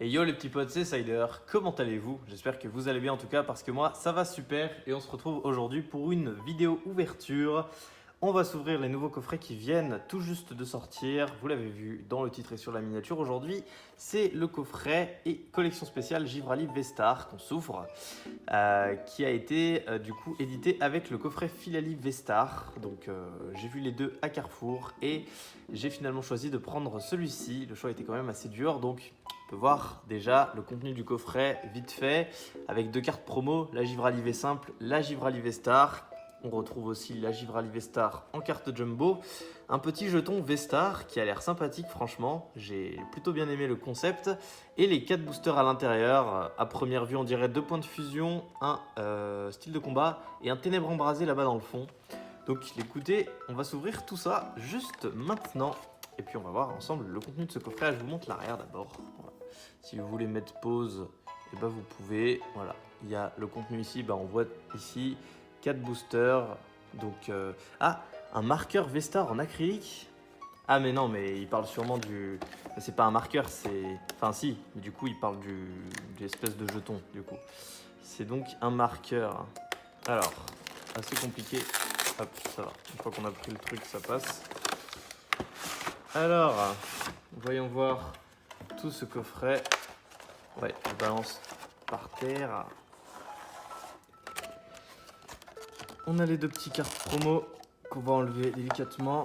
Et yo les petits potes, c'est Sider, comment allez-vous? J'espère que vous allez bien en tout cas parce que moi ça va super et on se retrouve aujourd'hui pour une vidéo ouverture. On va s'ouvrir les nouveaux coffrets qui viennent tout juste de sortir. Vous l'avez vu dans le titre et sur la miniature. Aujourd'hui, c'est le coffret et collection spéciale Givrali Vestar qu'on s'ouvre, qui a été du coup édité avec le coffret Filali Vestar. Donc j'ai vu les deux à Carrefour et j'ai finalement choisi de prendre celui-ci. Le choix était quand même assez dur, donc on peut voir déjà le contenu du coffret vite fait avec deux cartes promo, la Givrali V simple, la Givrali Vestar. On retrouve aussi la Givrali Vestar en carte jumbo. Un petit jeton Vestar qui a l'air sympathique franchement. J'ai plutôt bien aimé le concept. Et les 4 boosters à l'intérieur. À première vue on dirait 2 points de fusion, un style de combat et un ténèbre embrasé là-bas dans le fond. Donc écoutez, on va s'ouvrir tout ça juste maintenant. Et puis on va voir ensemble le contenu de ce coffret. Je vous montre l'arrière d'abord. Voilà. Si vous voulez mettre pause, et ben vous pouvez. Voilà, il y a le contenu ici. On voit ici 4 boosters. Donc, un marqueur Vestar en acrylique. Ah mais non, mais il parle sûrement du... C'est pas un marqueur, c'est... Enfin si, mais du coup il parle de l'espèce de jeton du coup. C'est donc un marqueur. Alors, assez compliqué. Hop, ça va. Une fois qu'on a pris le truc, ça passe. Alors, voyons voir tout ce coffret. Ouais, je balance par terre. On a les deux petites cartes promo qu'on va enlever délicatement,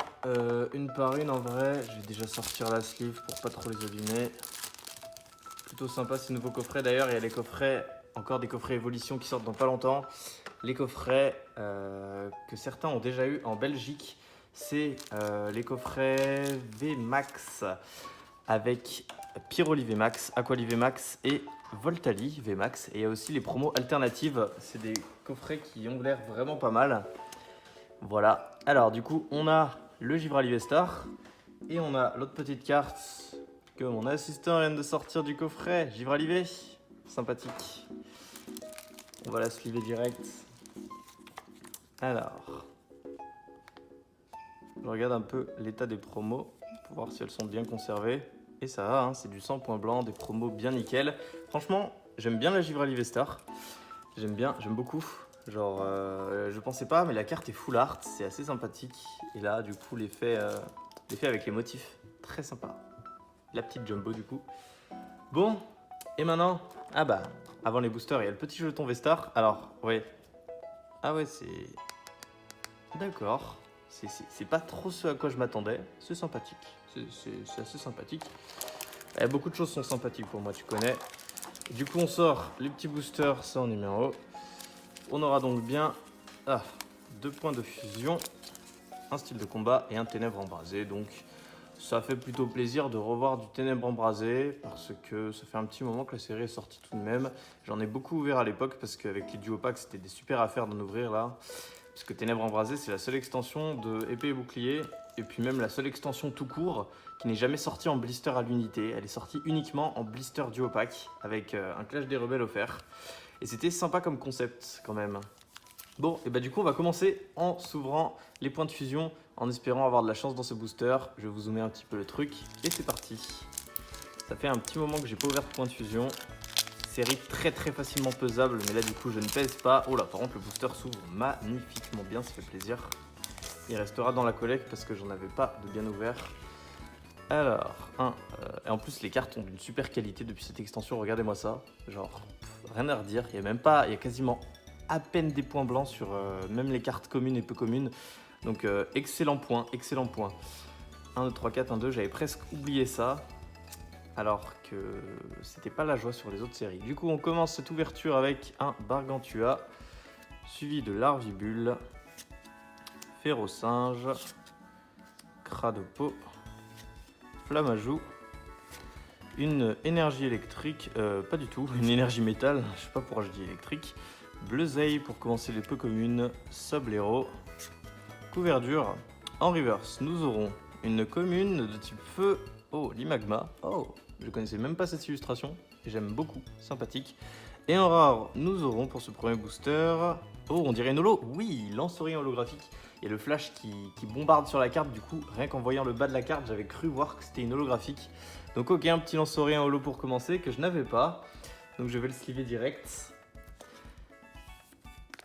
une par une en vrai. Je vais déjà sortir la sleeve pour pas trop les abîmer. Plutôt sympa ces nouveaux coffrets. D'ailleurs, il y a les coffrets, encore des coffrets évolution qui sortent dans pas longtemps. Les coffrets que certains ont déjà eu en Belgique, c'est les coffrets VMAX avec Pyroli VMAX, Aquali VMAX et Voltali VMAX. Et il y a aussi les promos alternatives. C'est des coffrets qui ont l'air vraiment pas mal. Voilà. Alors du coup, on a le Givrali Vestar et on a l'autre petite carte que mon assistant vient de sortir du coffret. Givrali V, sympathique. On va la sliver direct. Alors, je regarde un peu l'état des promos pour voir si elles sont bien conservées. Et ça va, hein, c'est du 100 points blancs, des promos bien nickel. Franchement, j'aime bien la Givrali Vestar. J'aime beaucoup. Genre, je pensais pas, mais la carte est full art, c'est assez sympathique. Et là, du coup, l'effet avec les motifs, très sympa. La petite jumbo, du coup. Bon, et maintenant, avant les boosters, il y a le petit jeton Vestar. Alors, ouais. Ah ouais, c'est... D'accord. C'est pas trop ce à quoi je m'attendais. C'est sympathique. C'est assez sympathique. Beaucoup de choses sont sympathiques pour moi, tu connais. Du coup, on sort les petits boosters, ça en numéro. On aura donc bien 2 points de fusion, un style de combat et un ténèbre embrasé. Donc ça fait plutôt plaisir de revoir du ténèbre embrasé parce que ça fait un petit moment que la série est sortie tout de même. J'en ai beaucoup ouvert à l'époque parce qu'avec les duo packs c'était des super affaires d'en ouvrir là. Parce que ténèbre embrasé c'est la seule extension de épée et bouclier et puis même la seule extension tout court qui n'est jamais sortie en blister à l'unité. Elle est sortie uniquement en blister duo pack avec un clash des rebelles offert. Et c'était sympa comme concept quand même. Bon, et du coup on va commencer en s'ouvrant les points de fusion, en espérant avoir de la chance dans ce booster. Je vais vous zoomer un petit peu le truc, et c'est parti. Ça fait un petit moment que j'ai pas ouvert de points de fusion. Série très facilement pesable, mais là du coup je ne pèse pas. Oh là, par contre le booster s'ouvre magnifiquement bien, ça fait plaisir. Il restera dans la collecte parce que j'en avais pas de bien ouvert. Alors, et en plus les cartes ont d'une super qualité depuis cette extension, regardez-moi ça. Genre, rien à redire, il y a quasiment à peine des points blancs sur même les cartes communes et peu communes. Donc excellent point, excellent point. 1, 2, 3, 4, 1, 2, j'avais presque oublié ça. Alors que c'était pas la joie sur les autres séries. Du coup on commence cette ouverture avec un Bargantua, suivi de Larvibule, Férocinge, Cradopo, Flamajou, une énergie électrique, pas du tout, une énergie métal, je sais pas pourquoi je dis électrique, Bleuzeille pour commencer les peu communes, Sablero, Couverture. En reverse, nous aurons une commune de type feu, l'Imagma, je connaissais même pas cette illustration, et j'aime beaucoup, sympathique. Et en rare, nous aurons pour ce premier booster, on dirait une holo, oui, lance-orient holographique. Et le flash qui bombarde sur la carte, du coup, rien qu'en voyant le bas de la carte, j'avais cru voir que c'était une holographique. Donc ok, un petit lance-orient holo pour commencer, que je n'avais pas. Donc je vais le sliver direct.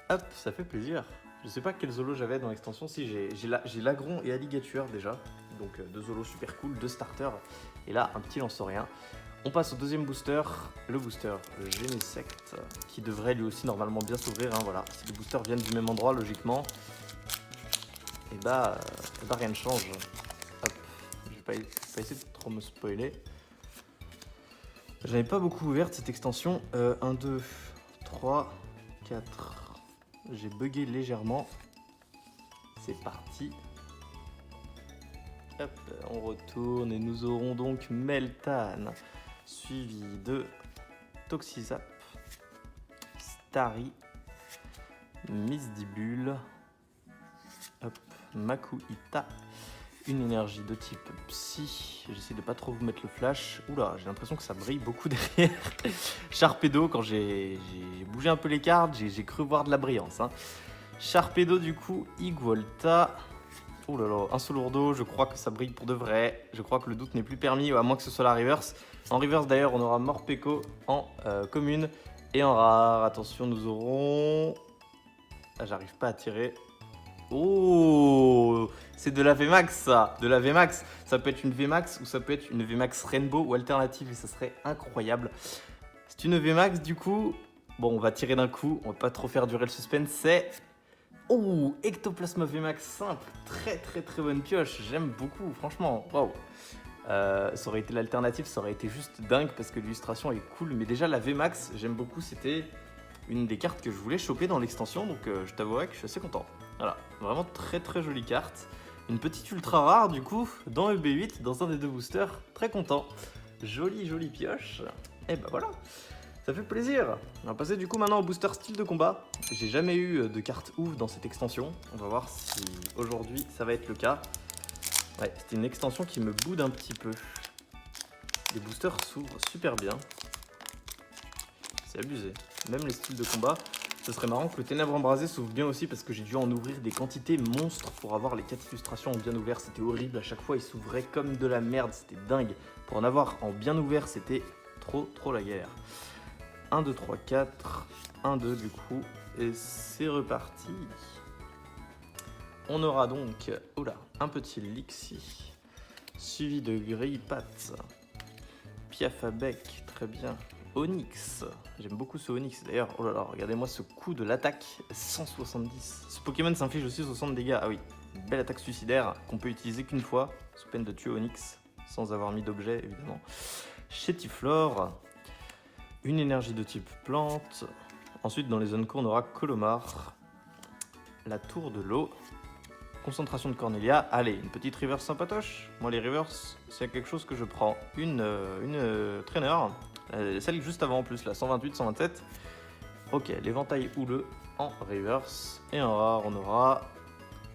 Hop, ça fait plaisir. Je sais pas quels holos j'avais dans l'extension. Si, j'ai Lagron et Alligator déjà. Donc deux holos super cool, deux starters. Et là, un petit lance-orient. On passe au deuxième booster, le booster Genesect, qui devrait lui aussi normalement bien s'ouvrir. Hein, voilà. Si les boosters viennent du même endroit, logiquement, et bah rien ne change. Hop. Je vais pas essayer de trop me spoiler. J'avais pas beaucoup ouvert cette extension. 1, 2, 3, 4. J'ai bugué légèrement. C'est parti. Hop, on retourne et nous aurons donc Meltan, suivi de Toxizap, Starry, Misdibule, hop, Makuhita, une énergie de type Psy. J'essaie de pas trop vous mettre le flash. Oula, j'ai l'impression que ça brille beaucoup derrière. Sharpedo, quand j'ai bougé un peu les cartes, j'ai cru voir de la brillance. Hein. Sharpedo du coup, Igualta. Oh là là, un Solourdo, je crois que ça brille pour de vrai. Je crois que le doute n'est plus permis, à moins que ce soit la reverse. En reverse d'ailleurs, on aura Morpeko en commune. Et en rare, attention, nous aurons... Ah, j'arrive pas à tirer. Oh, c'est de la VMAX ça, de la VMAX. Ça peut être une VMAX ou ça peut être une VMAX Rainbow ou alternative et ça serait incroyable. C'est une VMAX du coup. Bon, on va tirer d'un coup, on va pas trop faire durer le suspense. C'est... Oh, Ectoplasma VMAX simple, très bonne pioche, j'aime beaucoup, franchement, waouh. Ça aurait été l'alternative, ça aurait été juste dingue parce que l'illustration est cool, mais déjà la VMAX, j'aime beaucoup, c'était une des cartes que je voulais choper dans l'extension, donc je t'avouerai que je suis assez content. Voilà, vraiment très jolie carte. Une petite ultra rare du coup, dans EB8, dans un des deux boosters, très content. Jolie pioche, et bah voilà. Ça fait plaisir. On va passer du coup maintenant au booster style de combat. J'ai jamais eu de carte ouf dans cette extension. On va voir si aujourd'hui ça va être le cas. Ouais, c'était une extension qui me boude un petit peu. Les boosters s'ouvrent super bien. C'est abusé. Même les styles de combat. Ce serait marrant que le Ténèbres Embrasé s'ouvre bien aussi parce que j'ai dû en ouvrir des quantités monstres pour avoir les 4 illustrations en bien ouvert. C'était horrible. À chaque fois, ils s'ouvraient comme de la merde. C'était dingue. Pour en avoir en bien ouvert, c'était trop la galère. 1, 2, 3, 4, 1, 2 du coup, et c'est reparti. On aura donc, un petit Lixie, suivi de Grillpat, Piafabec, très bien, Onyx, j'aime beaucoup ce Onyx d'ailleurs, oh là là, regardez-moi ce coup de l'attaque, 170. Ce Pokémon s'inflige aussi 60 dégâts, ah oui, une belle attaque suicidaire qu'on peut utiliser qu'une fois, sous peine de tuer Onyx, sans avoir mis d'objet évidemment. Chétiflore. Une énergie de type plante. Ensuite, dans les zones courtes, on aura Colomar. La tour de l'eau. Concentration de Cornelia. Allez, une petite reverse sympatoche. Moi, les reverses, c'est quelque chose que je prends. Une trainer. Celle juste avant en plus, la 128, 127. Ok, l'éventail houleux en reverse. Et en rare, on aura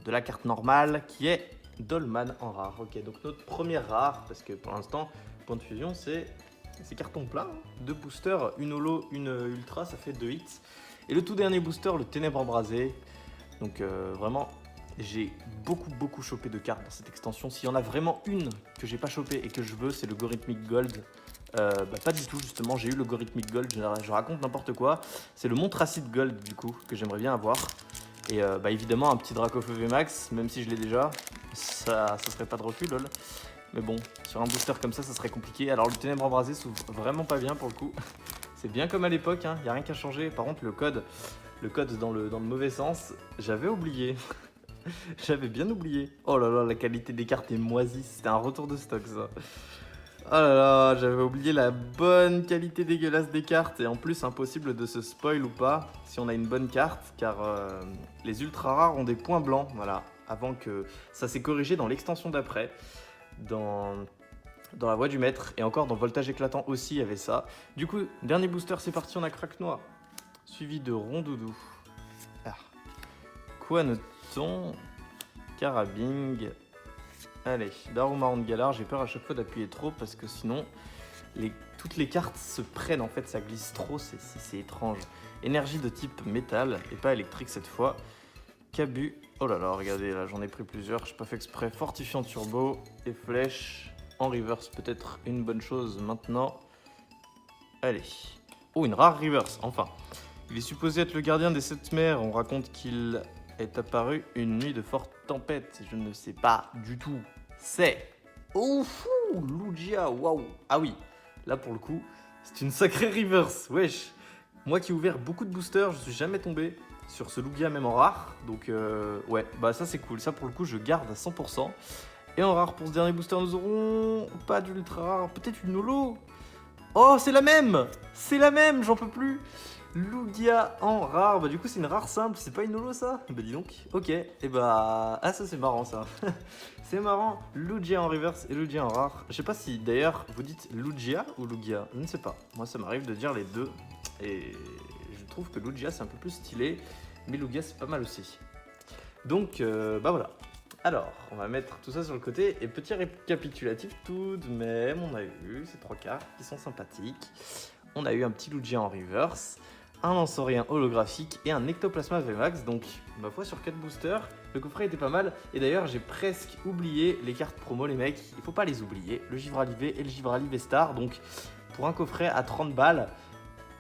de la carte normale qui est Dolman en rare. Ok, donc notre première rare, parce que pour l'instant, point de fusion, c'est carton plein. 2 boosters, une holo, une ultra, ça fait 2 hits. Et le tout dernier booster, le Ténèbres Embrasé. Donc vraiment, j'ai beaucoup chopé de cartes dans cette extension. S'il y en a vraiment une que j'ai pas chopé et que je veux, c'est le Gorithmic Gold. Pas du tout justement, j'ai eu le Gorithmic Gold, je raconte n'importe quoi. C'est le Montracite Gold du coup, que j'aimerais bien avoir. Et évidemment un petit Dracofeu VMAX, même si je l'ai déjà, ça serait pas de refus lol. Mais bon, sur un booster comme ça serait compliqué. Alors le Ténèbres Embrasé s'ouvre vraiment pas bien pour le coup. C'est bien comme à l'époque, hein, y a rien qu'à changer. Par contre le code dans le mauvais sens, j'avais oublié. J'avais bien oublié. Oh là là, la qualité des cartes est moisie, c'était un retour de stock ça. Oh là là, j'avais oublié la bonne qualité dégueulasse des cartes. Et en plus impossible de se spoil ou pas si on a une bonne carte. Car les ultra rares ont des points blancs, voilà. Avant que ça s'est corrigé dans l'extension d'après. Dans la voie du maître et encore dans Voltage éclatant aussi il y avait ça. Du coup, dernier booster, c'est parti, on a Crack Noir. Suivi de Rondoudou. Quoi notons? Carabing. Allez, Daruma de Galar, j'ai peur à chaque fois d'appuyer trop parce que sinon toutes les cartes se prennent en fait, ça glisse trop, c'est étrange. Énergie de type métal et pas électrique cette fois. Cabu. Oh là là, regardez, là j'en ai pris plusieurs, je n'ai pas fait exprès. Fortifiant turbo et flèche. en reverse, peut-être une bonne chose maintenant. Allez. Oh, une rare reverse, enfin. Il est supposé être le gardien des 7 mers. On raconte qu'il est apparu une nuit de forte tempête. Je ne sais pas du tout. C'est... Oh, fou, Lugia, waouh. Ah oui, là pour le coup, c'est une sacrée reverse, wesh. Moi qui ai ouvert beaucoup de boosters, je suis jamais tombé sur ce Lugia même en rare. Donc ouais, bah ça c'est cool. Ça pour le coup, je garde à 100%. Et en rare pour ce dernier booster, nous aurons pas d'ultra rare, peut-être une holo. Oh, c'est la même! C'est la même, j'en peux plus! Lugia en rare, bah du coup c'est une rare simple, c'est pas une holo ça? Bah dis donc, ok, et bah... Ah ça c'est marrant ça. C'est marrant, Lugia en reverse et Lugia en rare. Je sais pas si d'ailleurs vous dites Lugia ou Lugia, je ne sais pas. Moi ça m'arrive de dire les deux, et je trouve que Lugia c'est un peu plus stylé, mais Lugia c'est pas mal aussi. Donc bah voilà. Alors, on va mettre tout ça sur le côté. Et petit récapitulatif tout de même, on a eu ces 3 cartes qui sont sympathiques. On a eu un petit Lugia en reverse, un Lanceurien holographique et un Ectoplasma VMAX. Donc, ma foi, sur 4 boosters, le coffret était pas mal. Et d'ailleurs, j'ai presque oublié les cartes promo, les mecs. Il faut pas les oublier. Le Givrali V et le Givrali V-Star. Donc, pour un coffret à 30 balles,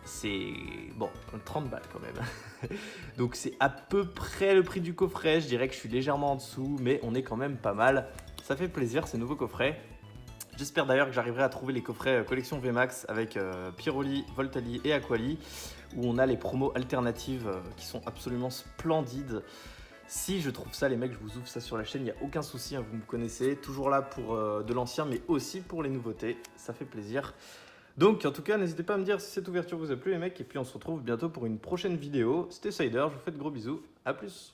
c'est... Bon, 30 balles quand même. Donc c'est à peu près le prix du coffret. Je dirais que je suis légèrement en dessous, mais on est quand même pas mal. Ça fait plaisir ces nouveaux coffrets. J'espère d'ailleurs que j'arriverai à trouver les coffrets collection VMAX avec Pyroli, Voltali et Aquali, où on a les promos alternatives qui sont absolument splendides. Si je trouve ça, les mecs, je vous ouvre ça sur la chaîne, il n'y a aucun souci, hein, vous me connaissez. Toujours là pour de l'ancien, mais aussi pour les nouveautés. Ça fait plaisir. Donc en tout cas, n'hésitez pas à me dire si cette ouverture vous a plu les mecs, et puis on se retrouve bientôt pour une prochaine vidéo. C'était Cider, je vous fais de gros bisous, à plus.